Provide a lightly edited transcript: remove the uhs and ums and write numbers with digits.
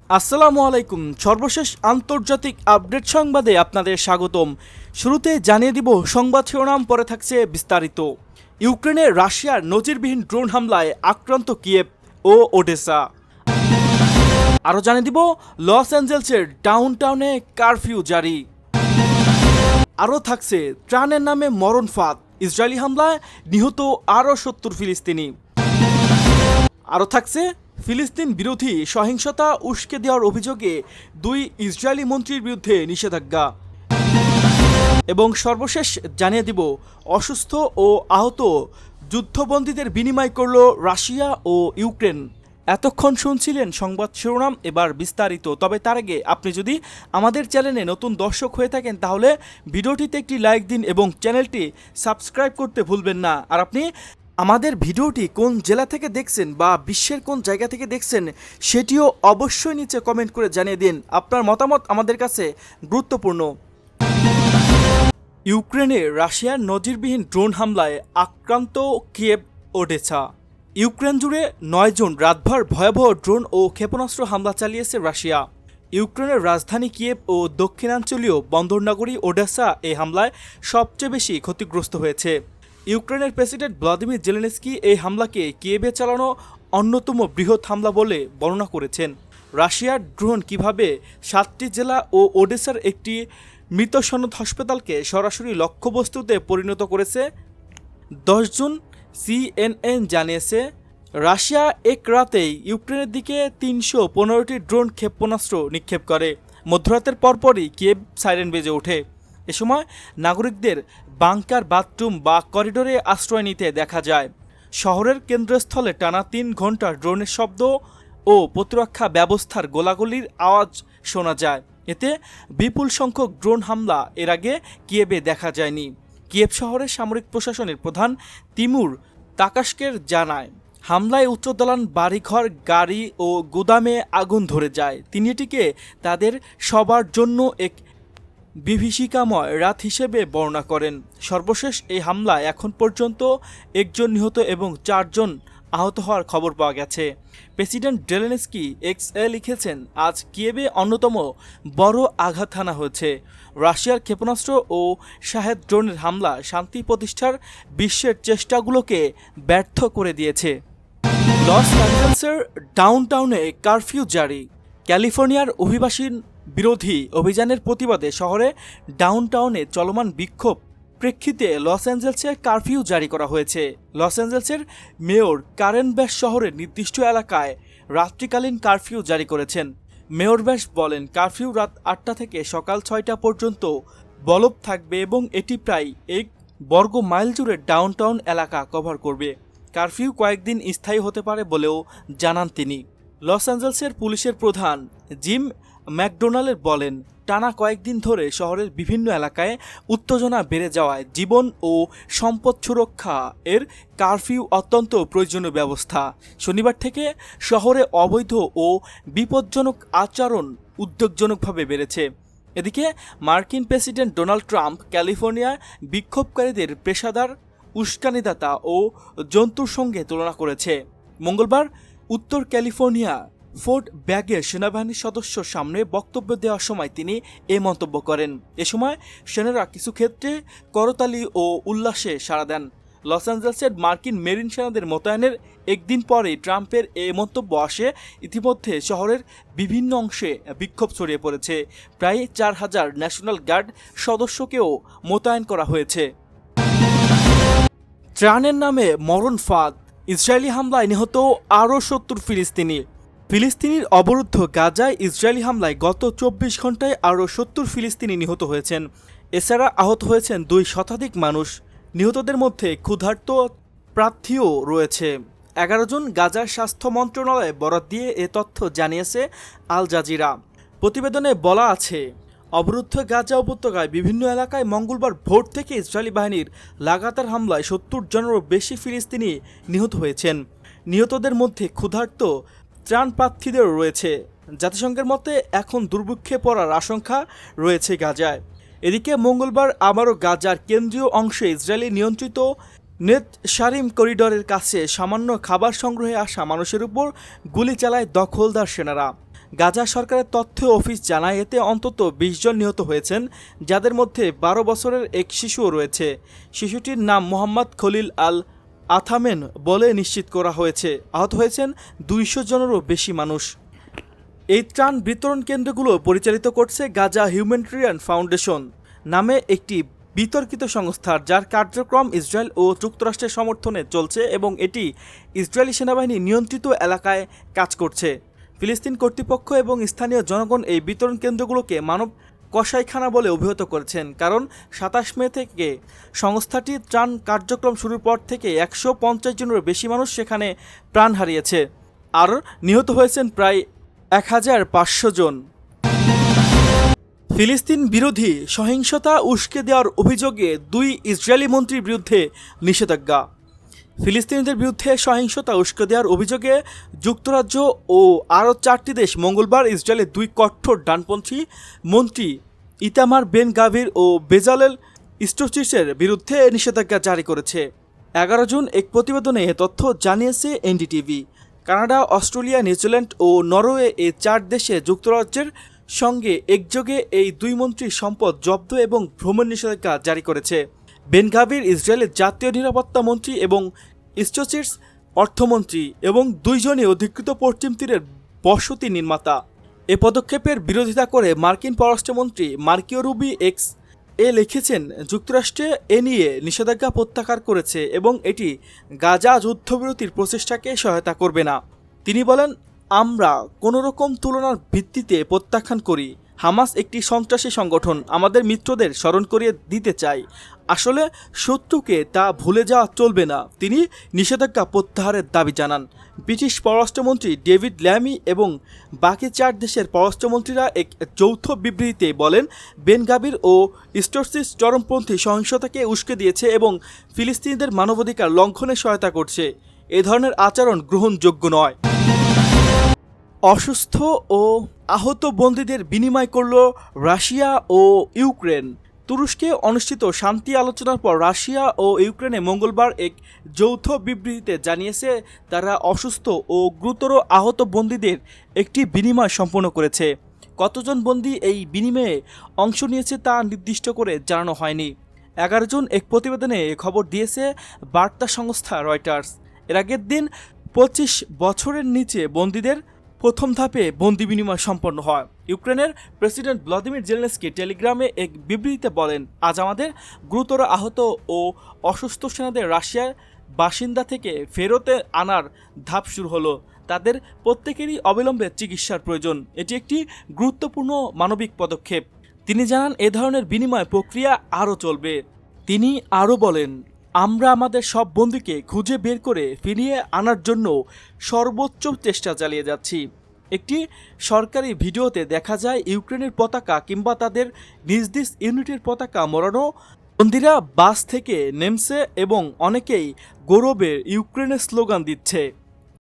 আসসালামু আলাইকুম। সর্বশেষ আন্তর্জাতিক আপডেট সংবাদে আপনাদের স্বাগতম। শুরুতে জানিয়ে দিব সংবাদ শিরোনাম, পরে থাকছে বিস্তারিত। ইউক্রেনে রাশিয়ার নজিরবিহীন ড্রোন হামলায় আক্রান্ত কিয়েভ ও ওডেসা। আরও জানিয়ে দিব লস অ্যাঞ্জেলসের ডাউনটাউনে কারফিউ জারি। আরও থাকছে ত্রাণের নামে মরণ ফাঁদ, ইসরায়েলি হামলায় নিহত আরও ৭০ ফিলিস্তিনি। আরও থাকছে ফিলিস্তিন বিরোধী সহিংসতা উস্কে দেওয়ার অভিযোগে ২ ইসরায়েলি মন্ত্রীর বিরুদ্ধে নিষেধাজ্ঞা। এবং সর্বশেষ জানিয়ে দিব অসুস্থ ও আহত যুদ্ধবন্দীদের বিনিময় করল রাশিয়া ও ইউক্রেন। এতক্ষণ শুনছিলেন সংবাদ শিরোনাম, এবার বিস্তারিত। তবে তার আগে আপনি যদি আমাদের চ্যানেলে নতুন দর্শক হয়ে থাকেন তাহলে ভিডিওটিতে একটি লাইক দিন এবং চ্যানেলটি সাবস্ক্রাইব করতে ভুলবেন না। আর আপনি আমাদের ভিডিওটি কোন জেলা থেকে দেখছেন বা বিশ্বের কোন জায়গা থেকে দেখছেন সেটিও অবশ্যই নিচে কমেন্ট করে জানিয়ে দিন। আপনার মতামত আমাদের কাছে গুরুত্বপূর্ণ। ইউক্রেনে রাশিয়ার নজিরবিহীন ড্রোন হামলায় আক্রান্ত কিয়েভ ওডেসা। ইউক্রেন জুড়ে ৯ জন রাতভর ভয়াবহ ড্রোন ও ক্ষেপণাস্ত্র হামলা চালিয়েছে রাশিয়া। ইউক্রেনের রাজধানী কিয়েভ ও দক্ষিণাঞ্চলীয় বন্দরনগরী ওডেসা এই হামলায় সবচেয়ে বেশি ক্ষতিগ্রস্ত হয়েছে। ইউক্রেনের প্রেসিডেন্ট ভ্লাদিমির জেলেনস্কি এই হামলাকে কিয়েভে চালানো অন্যতম বৃহৎ হামলা বলে বর্ণনা করেছেন। রাশিয়ার ড্রোন কিভাবে ৭টি জেলা ও ওডেসার একটি মৃত সনদ হাসপাতালকে সরাসরি লক্ষ্যবস্তুতে পরিণত করেছে ১০ জুন সিএনএন জানিয়েছে। রাশিয়া এক রাতেই ইউক্রেনের দিকে ৩১৫টি ড্রোন ক্ষেপণাস্ত্র নিক্ষেপ করে। মধ্যরাতের পরপরই কিয়েভ সাইরেন বেজে ওঠে। এ সময় নাগরিকদের বাংকার, বাথরুম বা করিডোরে আশ্রয় নিতে দেখা যায়। শহরের কেন্দ্রস্থলে টানা ৩ ঘন্টা ড্রোনের শব্দ ও প্রতিরক্ষা ব্যবস্থার গোলাগুলির আওয়াজ শোনা যায়। এতে বিপুল সংখ্যক ড্রোন হামলা এর আগে কিয়েভে দেখা যায়নি। কিয়েভ শহরের সামরিক প্রশাসনের প্রধান তিমুর তাকাশকের জানায়, হামলায় উচ্চদালান, বাড়িঘর, গাড়ি ও গুদামে আগুন ধরে যায়। তিনি এটিকে তাদের সবার জন্য এক বিভীষিকাময় রাত হিসেবে বর্ণনা করেন। সর্বশেষ এই হামলায় এখন পর্যন্ত ১ জন নিহত এবং ৪ জন আহত হওয়ার খবর পাওয়া গেছে। প্রেসিডেন্ট জেলেনস্কি এক্সে লিখেছেন, আজ কিয়েভে অন্যতম বড় আঘাত হানা হয়েছে। রাশিয়ার ক্ষেপণাস্ত্র ও শাহেদ ড্রোনের হামলা শান্তি প্রতিষ্ঠার বিশ্বের চেষ্টাগুলোকে ব্যর্থ করে দিয়েছে। লস অ্যাঞ্জেলসের ডাউনটাউনে কারফিউ জারি। ক্যালিফোর্নিয়ার অভিবাসী বিরোধী অভিযানের প্রতিবাদে শহরে ডাউনটাউনে চলমান বিক্ষোভ প্রেক্ষিতে লস অ্যাঞ্জেলসে কারফিউ জারি করা হয়েছে। লস অ্যাঞ্জেলসের মেয়র কারেন ব্যাস শহরের নির্দিষ্ট এলাকায় রাত্রিকালীন কারফিউ জারি করেছেন। মেয়র ব্যাস বলেন, কারফিউ রাত ৮টা থেকে সকাল ৬টা পর্যন্ত বলবৎ থাকবে এবং এটি প্রায় ১ বর্গ মাইল জুড়ে ডাউনটাউন এলাকা কভার করবে। কারফিউ কয়েকদিন স্থায়ী হতে পারে বলেও জানান তিনি। লস অ্যাঞ্জেলসের পুলিশের প্রধান জিম ম্যাকডোনাল্ড বলেন, টানা কয়েকদিন ধরে শহরের বিভিন্ন এলাকায় উত্তেজনা বেড়ে যাওয়ায় জীবন ও সম্পদ সুরক্ষা এর কারফিউ অত্যন্ত প্রয়োজনীয় ব্যবস্থা। শনিবার থেকে শহরে অবৈধ ও বিপজ্জনক আচরণ উদ্বেগজনকভাবে বেড়েছে। এদিকে মার্কিন প্রেসিডেন্ট ডোনাল্ড ট্রাম্প ক্যালিফোর্নিয়ায় বিক্ষোভকারীদের পেশাদার, উস্কানিদাতা ও জন্তুর সঙ্গে তুলনা করেছে। মঙ্গলবার উত্তর ক্যালিফোর্নিয়া ফোর্ট ব্র্যাগের সেনাবাহিনীর সদস্যর সামনে বক্তব্য দেওয়ার সময় তিনি এ মন্তব্য করেন। এ সময় সেনারা কিছু ক্ষেত্রে করতালি ও উল্লাসে সাড়া দেন। লস অ্যাঞ্জেলসের মার্কিন মেরিন সেনাদের মোতায়েনের একদিন পরেই ট্রাম্পের এ মন্তব্য আসে। ইতিমধ্যে শহরের বিভিন্ন অংশে বিক্ষোভ ছড়িয়ে পড়েছে। প্রায় ৪,০০০ ন্যাশনাল গার্ড সদস্যকেও মোতায়েন করা হয়েছে। ত্রাণের নামে মরণ ফাঁদ, ইসরায়েলি হামলায় নিহত আরও ৭০ ফিলিস্তিনি। ফিলিস্তিনির অবরুদ্ধ গাজায় ইসরায়েলি হামলায় গত ২৪ ঘন্টায় আরও ৭০ ফিলিস্তিনি নিহত হয়েছেন। এছাড়া আহত হয়েছেন ২ শতাধিক মানুষ। নিহতদের মধ্যে ক্ষুধার্ত প্রার্থীও রয়েছে। ১১ জন। গাজার স্বাস্থ্য মন্ত্রণালয়ে বরাত দিয়ে এ তথ্য জানিয়েছে আল জাজিরা। প্রতিবেদনে বলা আছে, অবরুদ্ধ গাজা উপত্যকায় বিভিন্ন এলাকায় মঙ্গলবার ভোর থেকে ইসরায়েলি বাহিনীর লাগাতার হামলায় ৭০ জনেরও বেশি ফিলিস্তিনি নিহত হয়েছেন। নিহতদের মধ্যে ক্ষুধার্ত ত্রাণ প্রার্থীদেরও রয়েছে। জাতিসংঘের মতে এখন দুর্ভিক্ষে পড়ার আশঙ্কা রয়েছে গাজায়। এদিকে মঙ্গলবার আবারও গাজার কেন্দ্রীয় অংশে ইসরায়েলি নিয়ন্ত্রিত নেত শারিম করিডরের কাছে সামান্য খাবার সংগ্রহে আসা মানুষের উপর গুলি চালায় দখলদার সেনারা। গাজা সরকারের তথ্য অফিস জানায় এতে অন্তত ২০ জন নিহত হয়েছেন, যাদের মধ্যে ১২ বছরের এক শিশুও রয়েছে। শিশুটির নাম মোহাম্মদ খলিল আল আথামেন বলে নিশ্চিত করা হয়েছে। আহত হয়েছেন ২০০ জনেরও বেশি মানুষ। এই ত্রাণ বিতরণ কেন্দ্রগুলো পরিচালিত করছে গাজা হিউম্যানিটেরিয়ান ফাউন্ডেশন নামে একটি বিতর্কিত সংস্থার, যার কার্যক্রম ইসরায়েল ও যুক্তরাষ্ট্রের সমর্থনে চলছে এবং এটি ইসরায়েলি সেনাবাহিনী নিয়ন্ত্রিত এলাকায় কাজ করছে। ফিলিস্তিন কর্তৃপক্ষ এবং স্থানীয় জনগণ এই বিতরণ কেন্দ্রগুলোকে মানব কসাইখানা বলে অভিহিত করেছেন, কারণ ২৭ মে থেকে সংস্থাটি ত্রাণ কার্যক্রম শুরুর পর থেকে ১৫০ জনেরও বেশি মানুষ সেখানে প্রাণ হারিয়েছে, আর নিহত হয়েছেন প্রায় ১৫০০ জন। ফিলিস্তিন বিরোধী সহিংসতা উস্কে দেওয়ার অভিযোগে ২ ইসরায়েলি মন্ত্রীর বিরুদ্ধে নিষেধাজ্ঞা। ফিলিস্তিনিদের বিরুদ্ধে সহিংসতা উস্কে দেওয়ার অভিযোগে যুক্তরাজ্য ও আরও ৪টি দেশ মঙ্গলবার ইসরায়েলের ২ কঠোর ডানপন্থী মন্ত্রী ইতামার বেন গাভির ও বেজালেল স্টোচিসের বিরুদ্ধে নিষেধাজ্ঞা জারি করেছে। ১১ জুন এক প্রতিবেদনে এ তথ্য জানিয়েছে এনডিটিভি। কানাডা, অস্ট্রেলিয়া, নিউজিল্যান্ড ও নরওয়ে এই ৪ দেশে যুক্তরাজ্যের সঙ্গে একযোগে এই ২ মন্ত্রী সম্পদ জব্দ এবং ভ্রমণ নিষেধাজ্ঞা জারি করেছে। বেন গাভির ইসরায়েলের জাতীয় নিরাপত্তা মন্ত্রী এবং স্টোচিস অর্থমন্ত্রী এবং ২ জনই অধিকৃত পশ্চিম তীরের বসতি নির্মাতা। এ পদক্ষেপের বিরোধিতা করে মার্কিন পররাষ্ট্রমন্ত্রী মার্কিও রুবি এক্স লিখেছেন, যুক্তরাষ্ট্রে এ নিয়ে নিষেধাজ্ঞা প্রত্যাহার করেছে এবং এটি গাজা যুদ্ধবিরতির প্রচেষ্টাকে সহায়তা করবে না। তিনি বলেন, আমরা কোনোরকম তুলনার ভিত্তিতে প্রত্যাখ্যান করি। হামাস একটি সন্ত্রাসী সংগঠন। আমাদের মিত্রদের স্মরণ করিয়ে দিতে চাই, আসলে শত্রুকে তা ভুলে যাওয়া চলবে না। তিনি নিষেধাজ্ঞা প্রত্যাহারের দাবি জানান। ব্রিটিশ পররাষ্ট্রমন্ত্রী ডেভিড ল্যামি এবং বাকি ৪ দেশের পররাষ্ট্রমন্ত্রীরা এক যৌথ বিবৃতিতে বলেন, বেন গাভির ও স্টোচিস চরমপন্থী সহিংসতাকে উস্কে দিয়েছে এবং ফিলিস্তিনিদের মানবাধিকার লঙ্ঘনে সহায়তা করছে। এ ধরনের আচরণ গ্রহণযোগ্য নয়। অসুস্থ ও আহত বন্দীদের বিনিময় করল রাশিয়া ও ইউক্রেন। তুরস্কে অনুষ্ঠিত শান্তি আলোচনার পর রাশিয়া ও ইউক্রেনে মঙ্গলবার এক যৌথ বিবৃতিতে জানিয়েছে তারা অসুস্থ ও গুরুতর আহত বন্দীদের একটি বিনিময় সম্পন্ন করেছে। কতজন বন্দী এই বিনিময়ে অংশ নিয়েছে তা নির্দিষ্ট করে জানানো হয়নি। ১১ জন এক প্রতিবেদনে খবর দিয়েছে বার্তা সংস্থা রয়টার্স। এর আগের দিন ২৫ বছরের নিচে বন্দীদের প্রথম ধাপে বন্দি বিনিময় সম্পন্ন হয়। ইউক্রেনের প্রেসিডেন্ট ভ্লাদিমির জেলেনস্কি টেলিগ্রামে এক বিবৃতিতে বলেন, আজ আমাদের গুরুতর আহত ও অসুস্থ সেনাদের রাশিয়ার বাসিন্দা থেকে ফেরতে আনার ধাপ শুরু হলো। তাদের প্রত্যেকেরই অবিলম্বে চিকিৎসার প্রয়োজন। এটি একটি গুরুত্বপূর্ণ মানবিক পদক্ষেপ। তিনি জানান, এ ধরনের বিনিময় প্রক্রিয়া আরও চলবে। তিনি আরও বলেন, আমরা আমাদের সব বন্দীকে খুঁজে বের করে ফিরিয়ে আনার জন্য সর্বোচ্চ চেষ্টা চালিয়ে যাচ্ছি। একটি সরকারি ভিডিওতে দেখা যায় ইউক্রেনের পতাকা কিংবা তাদের নিজ নিজ ইউনিটের পতাকা মোড়ানো বন্দীরা বাস থেকে নেমছে এবং অনেকেই গৌরবের ইউক্রেনের স্লোগান দিচ্ছে।